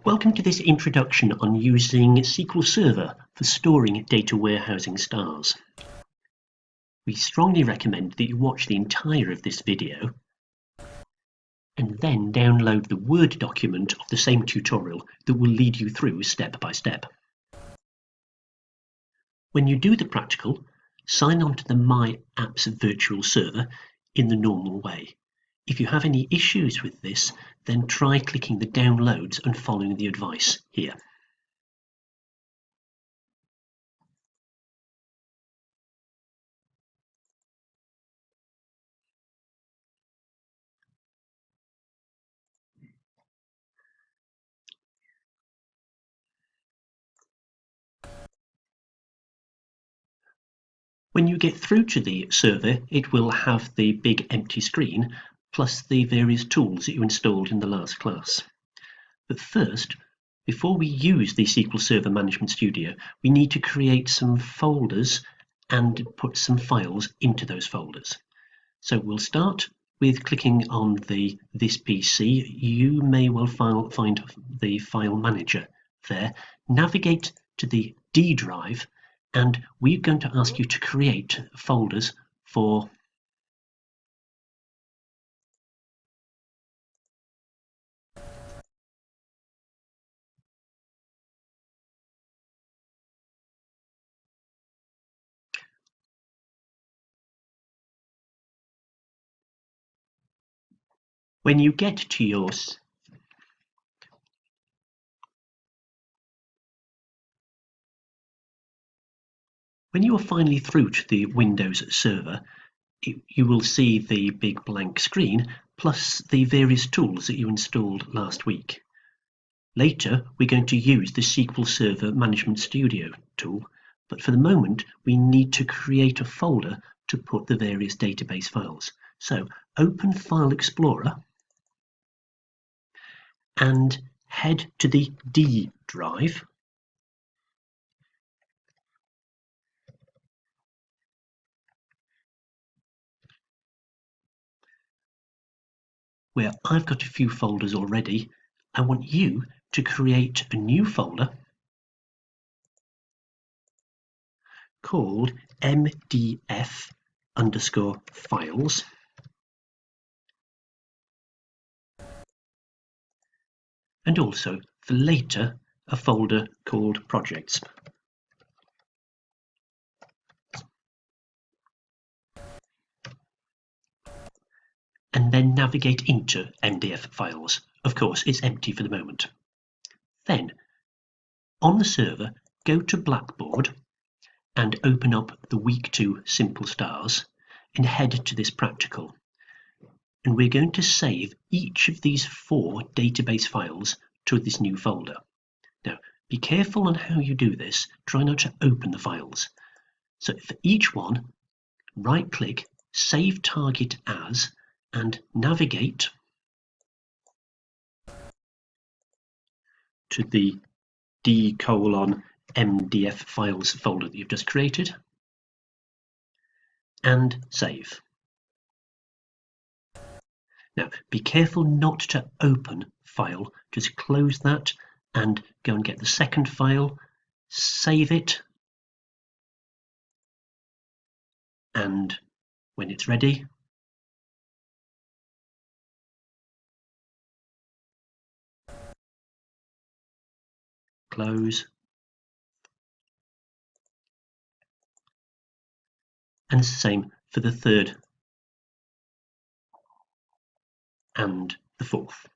Welcome to this introduction on using SQL Server for storing data warehousing stars. We strongly recommend that you watch the entire of this video and then download the Word document of the same tutorial that will lead you through step by step. When you do the practical, sign on to the My Apps virtual server in the normal way. If you have any issues with this, then try clicking the downloads and following the advice here. When you get through to the server, it will have the big empty screen plus the various tools that you installed in the last class. But first, before we use the SQL Server Management Studio, we need to create some folders and put some files into those folders. So we'll start with clicking on this PC. You may well find the file manager there. Navigate to the D drive, and we're going to ask you to create folders for when you get to yours. When you are finally through to the Windows server, you will see the big blank screen plus the various tools that you installed last week. Later, we're going to use the SQL Server Management Studio tool, but for the moment, we need to create a folder to put the various database files. So open File Explorer and head to the D drive. Where I've got a few folders already, I want you to create a new folder called MDF_files. And also, for later, a folder called projects. And then navigate into MDF files. Of course, it's empty for the moment. Then, on the server, go to Blackboard and open up the Week 2 Simple Stars and head to this practical. And we're going to save each of these 4 database files to this new folder. Now, be careful on how you do this. Try not to open the files. So for each one, right-click, Save Target As, and navigate to the D:\MDF files folder that you've just created and save. Now, be careful not to open file, just close that and go and get the second file, save it, and when it's ready, close, and it's the same for the third and the fourth.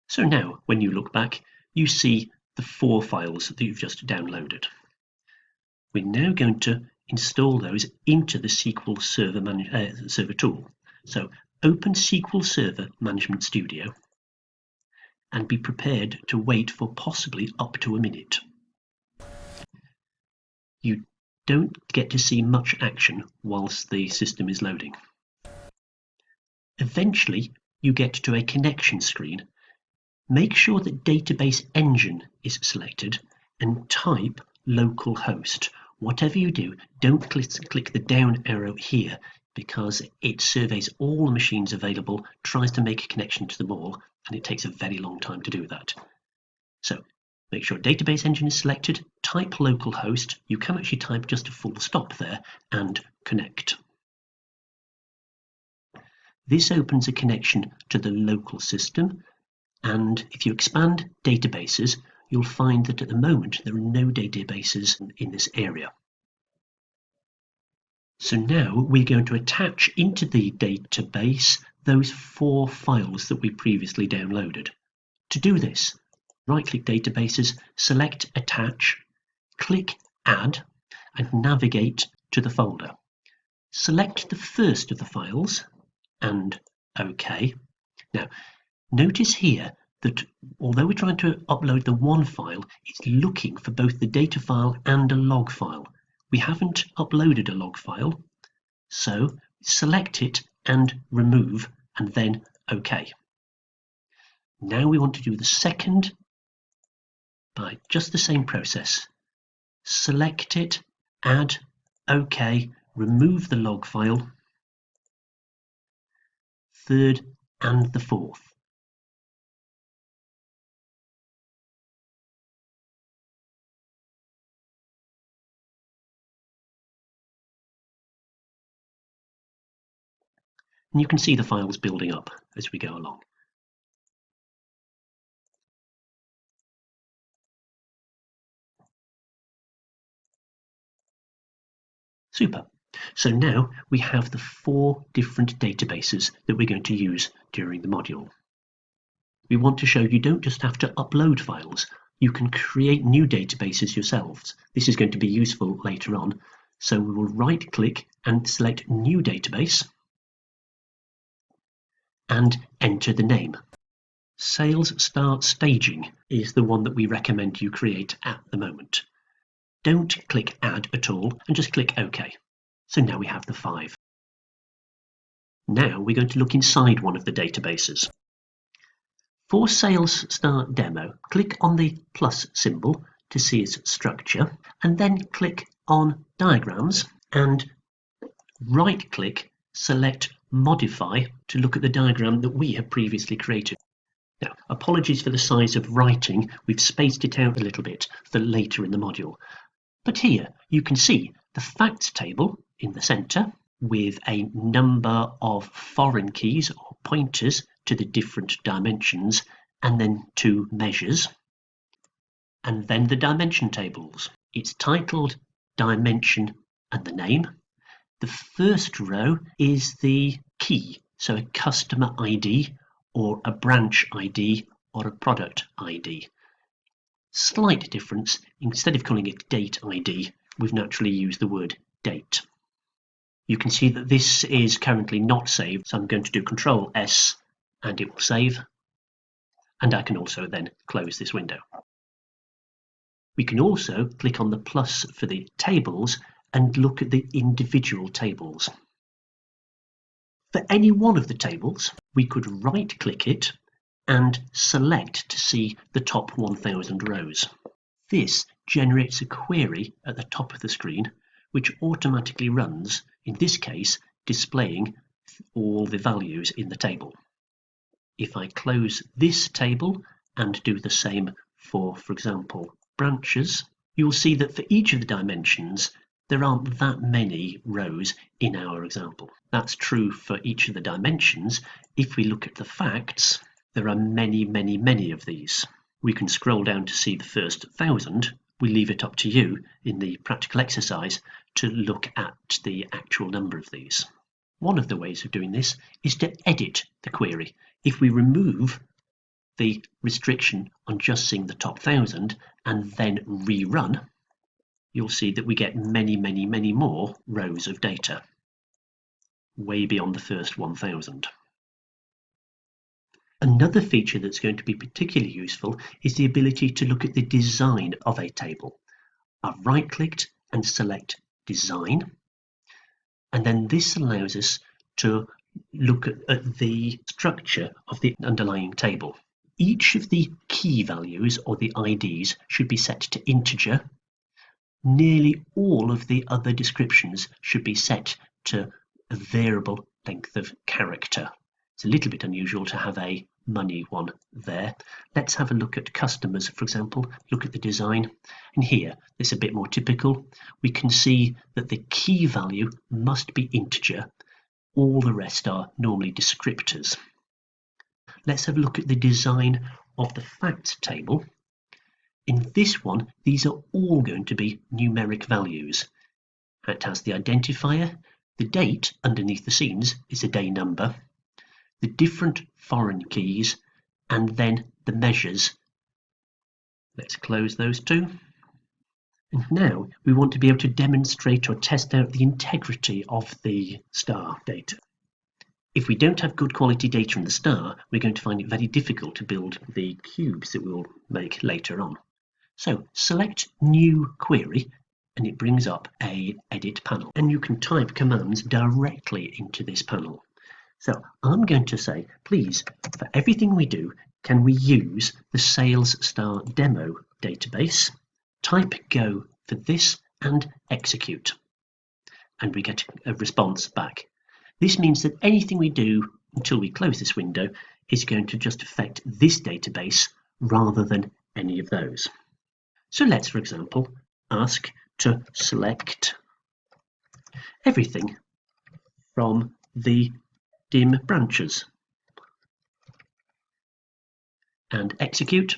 So now, when you look back, you see the 4 files that you've just downloaded. We're now going to install those into the SQL Server tool. So open SQL Server Management Studio and be prepared to wait for possibly up to a minute. You don't get to see much action whilst the system is loading. Eventually, you get to a connection screen. Make sure that Database Engine is selected and type localhost Whatever you do, don't click the down arrow here, because it surveys all the machines available, tries to make a connection to them all, and it takes a very long time to do that. So make sure database engine is selected, type localhost. You can actually type just a full stop there, and connect. This opens a connection to the local system, and if you expand databases, you'll find that at the moment there are no databases in this area. So now we're going to attach into the database those 4 files that we previously downloaded. To do this, right-click Databases, select Attach, click Add, and navigate to the folder. Select the first of the files, and OK. Now, notice here that although we're trying to upload the one file, it's looking for both the data file and a log file. We haven't uploaded a log file, so select it and remove, and then OK. Now we want to do the second by just the same process. Select it, add, OK, remove the log file, third and the fourth. And you can see the files building up as we go along. Super. So now we have the 4 different databases that we're going to use during the module. We want to show you don't just have to upload files, you can create new databases yourselves. This is going to be useful later on. So we will right-click and select New Database and enter the name. Sales Start Staging is the one that we recommend you create at the moment. Don't click Add at all and just click OK. So now we have the 5. Now we're going to look inside one of the databases. For Sales Start Demo, click on the plus symbol to see its structure, and then click on Diagrams and right-click, select Modify to look at the diagram that we have previously created. Now, apologies for the size of writing, we've spaced it out a little bit for later in the module. But here you can see the facts table in the center with a number of foreign keys or pointers to the different dimensions, and then 2 measures, and then the dimension tables. It's titled Dimension and the name. The first row is the key, so a customer ID or a branch ID or a product ID. Slight difference, instead of calling it date ID, we've naturally used the word date. You can see that this is currently not saved, so I'm going to do Control S and it will save. And I can also then close this window. We can also click on the plus for the tables and look at the individual tables. For any one of the tables, we could right-click it and select to see the top 1000 rows. This generates a query at the top of the screen, which automatically runs, in this case, displaying all the values in the table. If I close this table and do the same for example, branches, you'll see that for each of the dimensions, there aren't that many rows in our example. That's true for each of the dimensions. If we look at the facts, there are many, many, many of these. We can scroll down to see the first 1000. We leave it up to you in the practical exercise to look at the actual number of these. One of the ways of doing this is to edit the query. If we remove the restriction on just seeing the top 1000 and then rerun, you'll see that we get many, many, many more rows of data, way beyond the first 1000. Another feature that's going to be particularly useful is the ability to look at the design of a table. I've right-clicked and select Design, and then this allows us to look at the structure of the underlying table. Each of the key values or the IDs should be set to integer, nearly all of the other descriptions should be set to a variable length of character. It's a little bit unusual to have a money one there. Let's have a look at customers, for example, look at the design. And here, this is a bit more typical. We can see that the key value must be integer. All the rest are normally descriptors. Let's have a look at the design of the facts table. In this one, these are all going to be numeric values. It has the identifier, the date underneath the scenes is a day number, the different foreign keys, and then the measures. Let's close those two. And now we want to be able to demonstrate or test out the integrity of the star data. If we don't have good quality data in the star, we're going to find it very difficult to build the cubes that we'll make later on. So select New Query and it brings up an edit panel, and you can type commands directly into this panel. So I'm going to say, please, for everything we do, can we use the Sales Star Demo database? Type Go for this and execute. And we get a response back. This means that anything we do until we close this window is going to just affect this database rather than any of those. So let's, for example, ask to select everything from the dim branches and execute,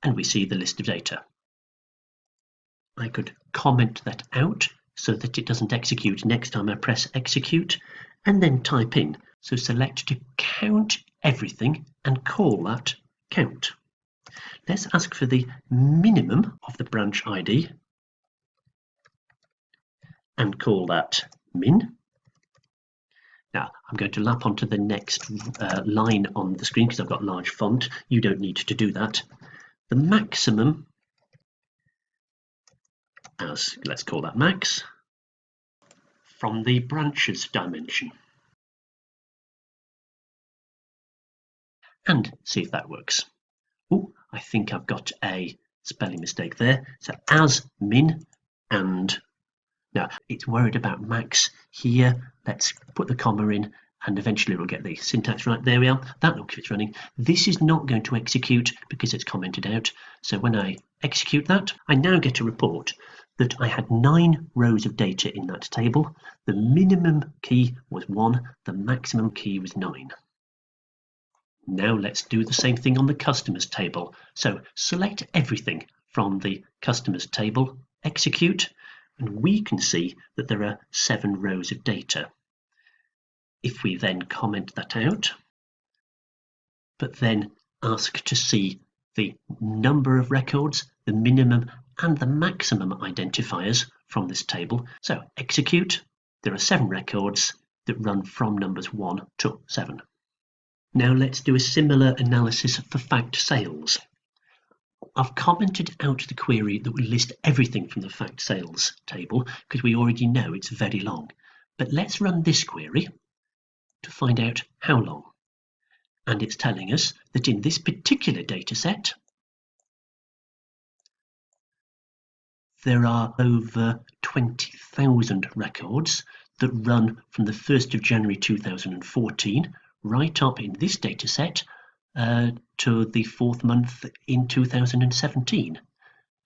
and we see the list of data. I could comment that out so that it doesn't execute next time I press execute, and then type in. So select to count everything and call that count. Let's ask for the minimum of the branch ID and call that min. Now I'm going to lap onto the next line on the screen because I've got large font. You don't need to do that. The maximum, as let's call that max, from the branches dimension. And see if that works. Oh, I think I've got a spelling mistake there. So as min, and now it's worried about max here. Let's put the comma in and eventually we'll get the syntax right. There we are. That looks like it's running. This is not going to execute because it's commented out. So when I execute that, I now get a report that I had 9 rows of data in that table. The minimum key was 1, the maximum key was 9. Now let's do the same thing on the customers table. So select everything from the customers table, execute, and we can see that there are 7 rows of data. If we then comment that out, but then ask to see the number of records, the minimum and the maximum identifiers from this table. So execute, there are 7 records that run from numbers 1 to 7. Now let's do a similar analysis for fact sales. I've commented out the query that will list everything from the fact sales table because we already know it's very long. But let's run this query to find out how long. And it's telling us that in this particular data set, there are over 20,000 records that run from the 1st of January 2014 right up in this data set to the 4th month in 2017.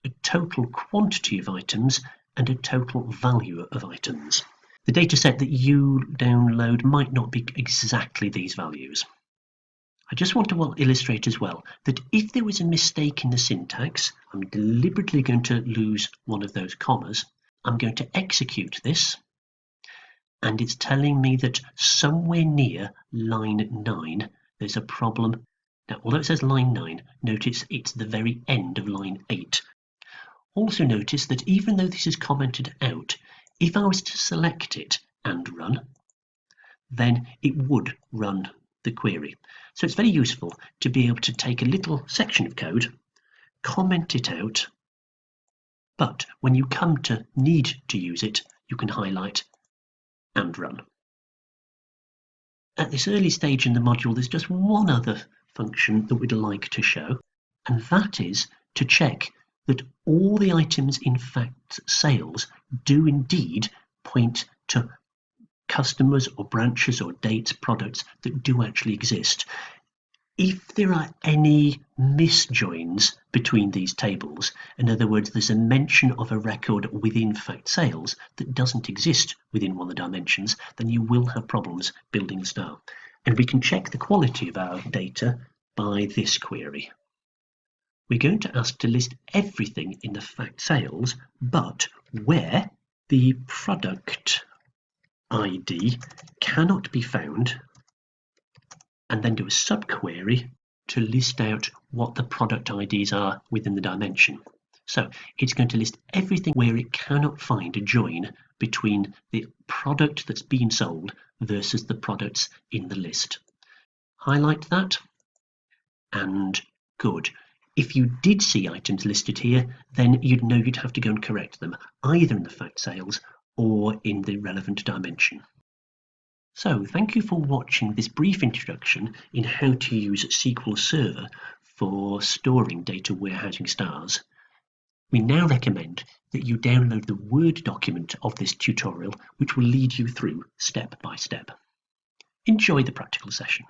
A total quantity of items and a total value of items. The data set that you download might not be exactly these values. I just want to illustrate as well that if there was a mistake in the syntax, I'm deliberately going to lose one of those commas. I'm going to execute this, and it's telling me that somewhere near line 9 there's a problem. Now, although it says line 9, notice it's the very end of line 8. Also notice that even though this is commented out, if I was to select it and run, then it would run the query. So it's very useful to be able to take a little section of code, comment it out, but when you come to need to use it, you can highlight and run. At this early stage in the module, there's just one other function that we'd like to show, and that is to check that all the items in fact sales do indeed point to customers or branches or dates, products that do actually exist. If there are any misjoins between these tables, in other words, there's a mention of a record within fact sales that doesn't exist within one of the dimensions, then you will have problems building a star. And we can check the quality of our data by this query. We're going to ask to list everything in the fact sales, but where the product ID cannot be found, and then do a subquery to list out what the product IDs are within the dimension. So it's going to list everything where it cannot find a join between the product that's being sold versus the products in the list. Highlight that, and good. If you did see items listed here, then you'd know you'd have to go and correct them, either in the fact sales or in the relevant dimension. So thank you for watching this brief introduction in how to use SQL Server for storing data warehousing stars. We now recommend that you download the Word document of this tutorial, which will lead you through step by step. Enjoy the practical session.